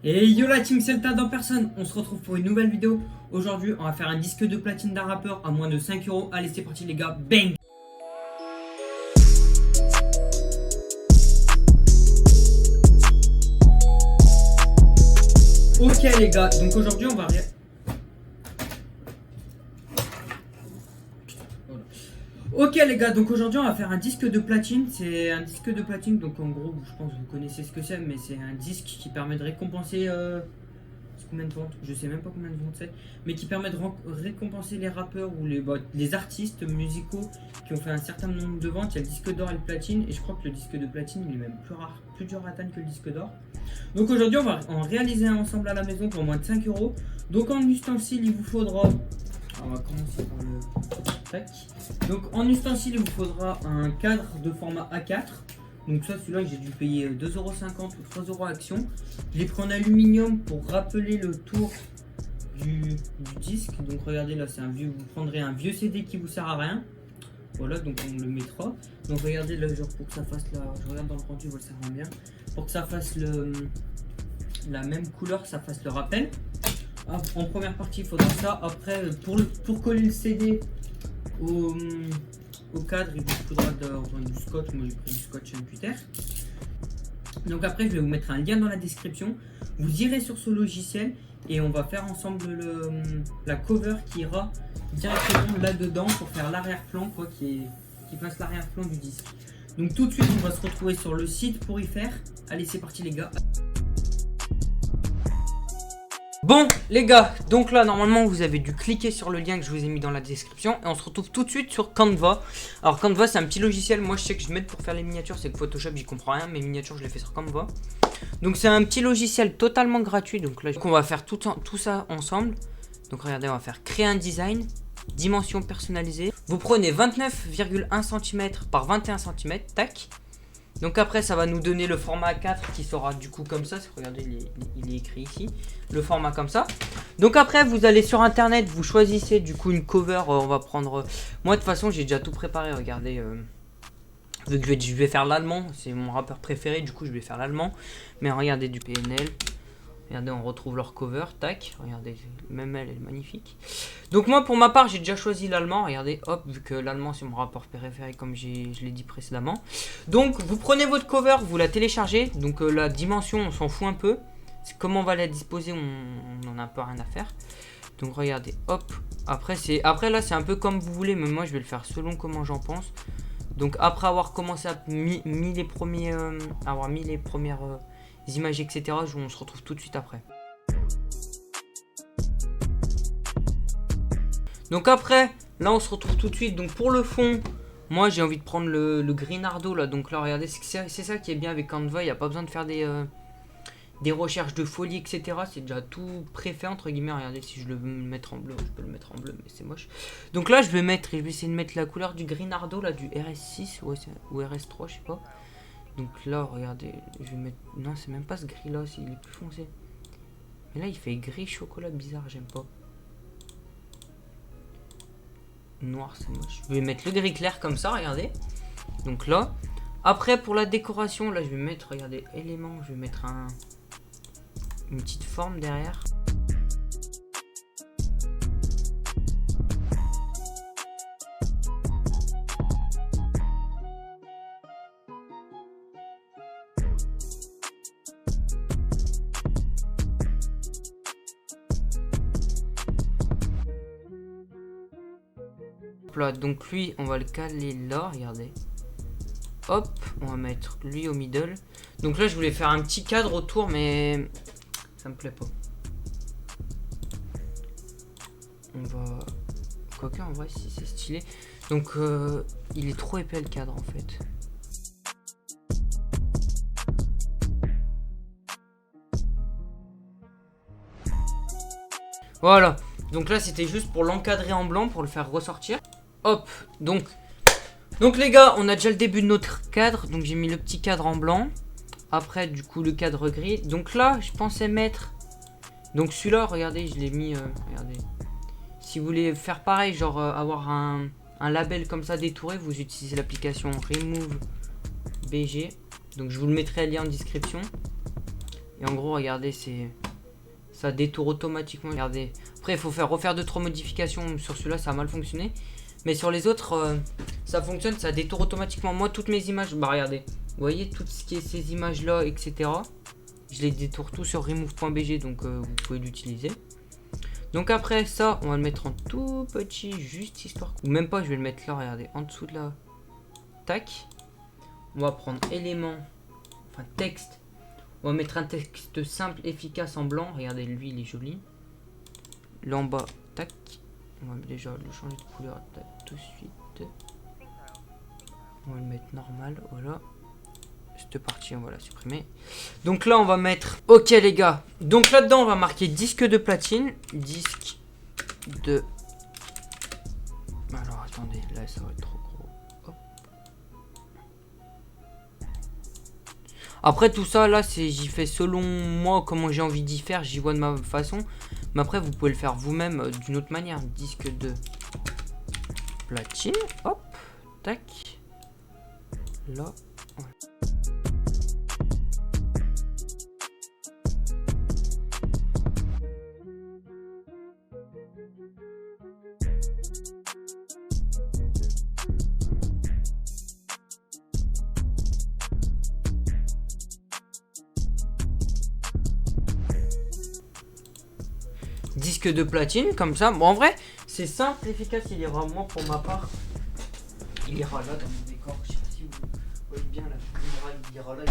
Et yo la team Celta dans personne, on se retrouve pour une nouvelle vidéo. Aujourd'hui on va faire un disque de platine d'un rappeur à moins de 5 euros. Allez c'est parti les gars, bang. Ok les gars, donc aujourd'hui on va Ok les gars, donc aujourd'hui on va faire un disque de platine. C'est un disque de platine, donc en gros je pense que vous connaissez ce que c'est, mais c'est un disque qui permet de récompenser combien de ventes, je sais même pas combien de ventes c'est, mais qui permet de récompenser les rappeurs ou les artistes musicaux qui ont fait un certain nombre de ventes. Il y a le disque d'or et le platine, et je crois que le disque de platine il est même plus rare, plus dur à atteindre que le disque d'or. Donc aujourd'hui on va en réaliser un ensemble à la maison pour moins de 5 euros. Donc en ustensile il vous faudra, on va commencer par le tac. Donc en ustensile il vous faudra un cadre de format A4. Donc ça, celui-là, j'ai dû payer 2,50€ ou 3€ Action. Je l'ai pris en aluminium pour rappeler le tour du disque. Donc regardez, là, c'est un vieux. Vous prendrez un vieux CD qui vous sert à rien. Voilà, donc on le mettra. Donc regardez, là, genre pour que ça fasse la. Je regarde dans le rendu, vous le savez bien. Pour que ça fasse la même couleur, que ça fasse le rappel. En première partie, il faudra ça. Après, pour coller le CD au cadre, il vous faudra du scotch. Moi j'ai pris du scotch cutter. Donc après je vais vous mettre un lien dans la description. Vous irez sur ce logiciel et on va faire ensemble la cover qui ira directement là dedans pour faire l'arrière-plan, quoi, qui fasse l'arrière-plan du disque. Donc tout de suite on va se retrouver sur le site pour y faire. Allez c'est parti les gars. Bon les gars, donc là normalement vous avez dû cliquer sur le lien que je vous ai mis dans la description et on se retrouve tout de suite sur Canva. Alors Canva c'est un petit logiciel, moi je sais que je m'aide pour faire les miniatures, c'est que Photoshop j'y comprends rien, mes miniatures je les fais sur Canva. Donc c'est un petit logiciel totalement gratuit, donc là on va faire tout ça ensemble. Donc regardez, on va faire créer un design, dimension personnalisée. Vous prenez 29,1 cm par 21 cm, tac. Donc après ça va nous donner le format 4 qui sera du coup comme ça. Regardez il est écrit ici. Le format comme ça. Donc après vous allez sur internet, vous choisissez du coup une cover. On va prendre, moi de toute façon j'ai déjà tout préparé. Regardez, vu que je vais faire l'allemand, c'est mon rappeur préféré, du coup je vais faire l'allemand. Mais regardez du PNL. Regardez, on retrouve leur cover, tac, regardez, même elle est magnifique. Donc moi pour ma part j'ai déjà choisi l'allemand, regardez, hop, vu que l'allemand c'est mon rapport préféré comme je l'ai dit précédemment. Donc vous prenez votre cover, vous la téléchargez, donc la dimension on s'en fout un peu. Comment on va la disposer, on en a un peu rien à faire. Donc regardez, hop, après là c'est un peu comme vous voulez, mais moi je vais le faire selon comment j'en pense. Donc après avoir commencé à mis les premières images, etc. On se retrouve tout de suite après. Donc après, là on se retrouve tout de suite. Donc pour le fond, moi j'ai envie de prendre le Grinardo là. Donc là regardez, c'est ça qui est bien avec Canva. Il n'y a pas besoin de faire des recherches de folie, etc. C'est déjà tout préfait entre guillemets. Regardez, si je le veux me mettre en bleu, je peux le mettre en bleu, mais c'est moche. Donc là je vais essayer de mettre la couleur du Grinardo là, du RS6 ou RS3, je sais pas. Donc là, regardez, je vais mettre... Non, c'est même pas ce gris là, il est plus foncé. Mais là, il fait gris chocolat bizarre, j'aime pas. Noir, c'est moche. Je vais mettre le gris clair comme ça, regardez. Donc là, après pour la décoration, là, je vais mettre, regardez, éléments. Je vais mettre une petite forme derrière. Là, donc lui on va le caler là, regardez, hop, on va mettre lui au middle. Donc là je voulais faire un petit cadre autour, mais ça me plaît pas. On va, quoique en vrai si c'est stylé. Donc il est trop épais le cadre en fait. Voilà, donc là c'était juste pour l'encadrer en blanc, pour le faire ressortir. Hop, donc les gars, on a déjà le début de notre cadre. Donc j'ai mis le petit cadre en blanc. Après du coup le cadre gris. Donc là je pensais mettre, donc celui-là regardez, je l'ai mis, regardez. Si vous voulez faire pareil, genre avoir un label comme ça détouré, vous utilisez l'application Remove BG. Donc je vous le mettrai le lien en description. Et Et en gros, regardez, ça détourne automatiquement. Regardez. Après, il faut refaire 2-3 modifications. Sur celui-là, ça a mal fonctionné. Mais sur les autres, ça fonctionne, ça détourne automatiquement. Moi, toutes mes images, bah regardez. Vous voyez, tout ce qui est ces images-là, etc. Je les détourne tout sur remove.bg, donc vous pouvez l'utiliser. Donc après ça, on va le mettre en tout petit, juste histoire. Ou même pas, je vais le mettre là, regardez, en dessous de là. Tac. On va prendre élément, enfin texte. On va mettre un texte simple, efficace en blanc. Regardez, lui, il est joli. Là en bas, tac. On va déjà le changer de couleur tac, tout de suite. On va le mettre normal, voilà. Cette partie, on va la supprimer. Donc là, on va mettre... Ok, les gars. Donc là-dedans, on va marquer disque de platine. Disque de... Alors, attendez. Là, ça va être trop gros. Hop. Après, tout ça, là, j'y fais selon moi, comment j'ai envie d'y faire. J'y vois de ma façon. Mais après, vous pouvez le faire vous-même d'une autre manière. Disque de platine. Hop. Tac. Là. Voilà. Disque de platine, comme ça. Bon, en vrai, c'est simple, efficace. Il ira, moi, pour ma part, il ira là dans mon décor. Je sais pas si vous voyez bien là. Il ira là,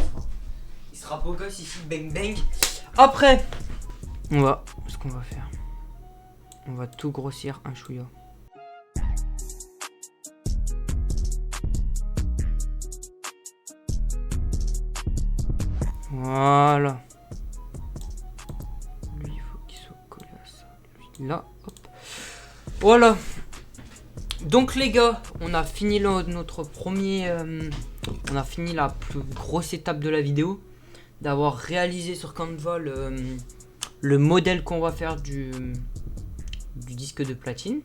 il sera beau gosse ici, bang bang. Après, ce qu'on va faire, on va tout grossir un chouïa. Voilà. Lui, il faut qu'il soit collé à ça. Lui, là, hop. Voilà. Donc les gars, on a fini notre premier... on a fini la plus grosse étape de la vidéo. D'avoir réalisé sur Canva le modèle qu'on va faire du disque de platine.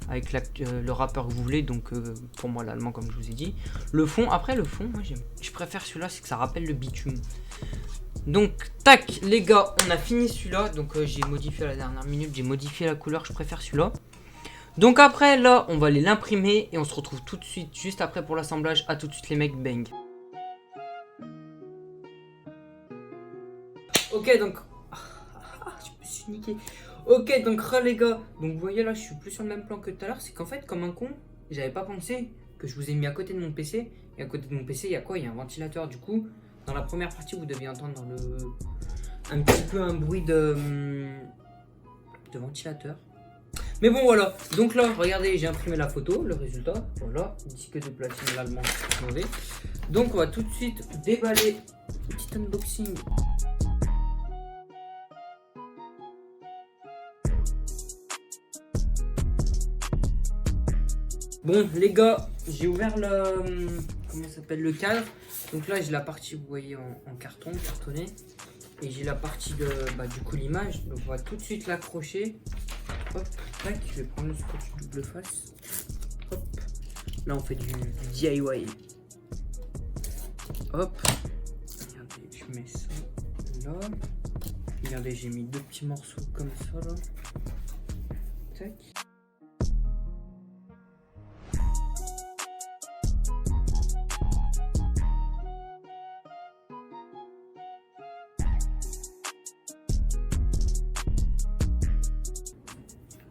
Avec le rappeur que vous voulez. Donc pour moi l'allemand comme je vous ai dit. Le fond, après le fond, moi je préfère celui-là, c'est que ça rappelle le bitume. Donc tac les gars, on a fini celui-là. Donc j'ai modifié à la dernière minute, j'ai modifié la couleur, je préfère celui-là. Donc après là on va aller l'imprimer et on se retrouve tout de suite juste après pour l'assemblage. À tout de suite les mecs, bang. Ok donc je me suis niqué. Ok donc les gars, donc vous voyez là je suis plus sur le même plan que tout à l'heure. C'est qu'en fait comme un con, j'avais pas pensé que je vous ai mis à côté de mon PC. Et à côté de mon PC il y a quoi? Il y a un ventilateur. Du coup dans la première partie vous deviez entendre un petit peu un bruit de ventilateur. Mais bon voilà, donc là regardez, j'ai imprimé la photo, le résultat, voilà, disque de platine l'allemand mauvais. Donc on va tout de suite déballer, petit unboxing. Bon les gars, j'ai ouvert comment ça s'appelle, le cadre. Donc là j'ai la partie, vous voyez, en carton, cartonné. Et j'ai la partie du coup l'image. Donc on va tout de suite l'accrocher. Hop, tac, je vais prendre le scotch double face. Hop, là on fait du DIY. Hop, regardez, je mets ça là. Regardez, j'ai mis deux petits morceaux comme ça là. Tac.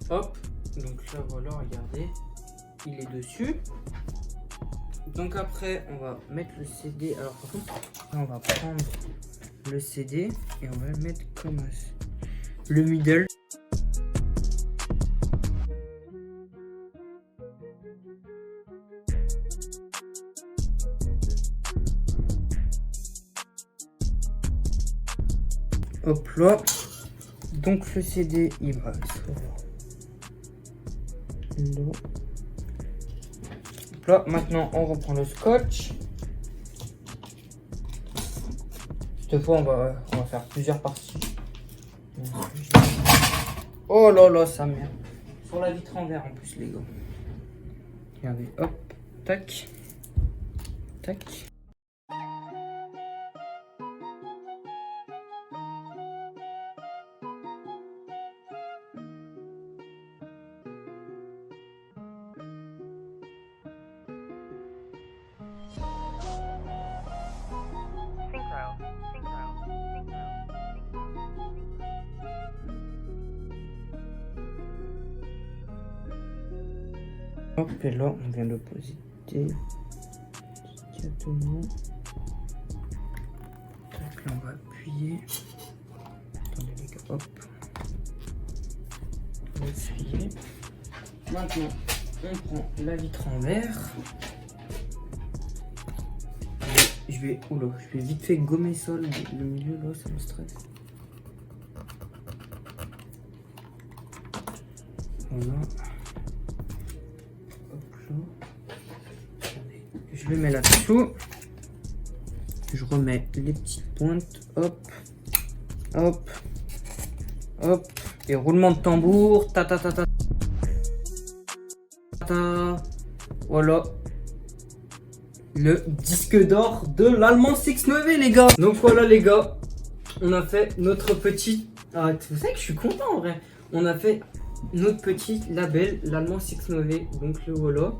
Hop, donc là voilà, regardez, il est dessus. Donc après on va mettre le CD. Alors par contre là, on va prendre le CD et on va le mettre comme le middle. Hop là, donc le CD il va là. Là, maintenant on reprend le scotch. Cette fois on va faire plusieurs parties. Oh là là, ça merde. Sur la vitre en verre en plus les gars. Regardez, hop, tac, tac. Hop, et là, on vient de poser délicatement. Donc là, on va appuyer. Attendez les gars, hop. On va essuyer. Maintenant, on prend la vitre en verre. Je vais vite fait gommer ça, le milieu là, ça me stresse. Voilà. Hop là. Je le mets là-dessous. Je remets les petites pointes. Hop. Hop. Hop. Et roulement de tambour. Ta ta ta ta. Ta. Voilà. Le disque d'or de l'Allemand 6-9 les gars. Donc voilà les gars. On a fait notre petit... Ah, vous savez que je suis content en vrai. On a fait notre petit label, l'Allemand 6-9. Donc le voilà.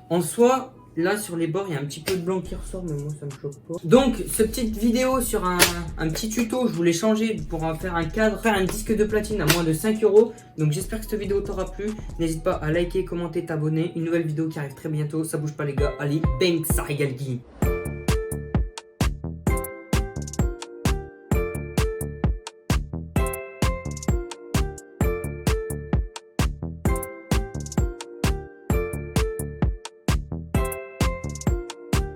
En soi, là sur les bords, il y a un petit peu de blanc qui ressort, mais moi ça me choque pas. Donc, cette petite vidéo sur un petit tuto, je voulais changer pour en faire un cadre, faire un disque de platine à moins de 5 €. Donc j'espère que cette vidéo t'aura plu. N'hésite pas à liker, commenter, t'abonner. Une nouvelle vidéo qui arrive très bientôt. Ça bouge pas les gars. Allez, bang, ça régale Guy.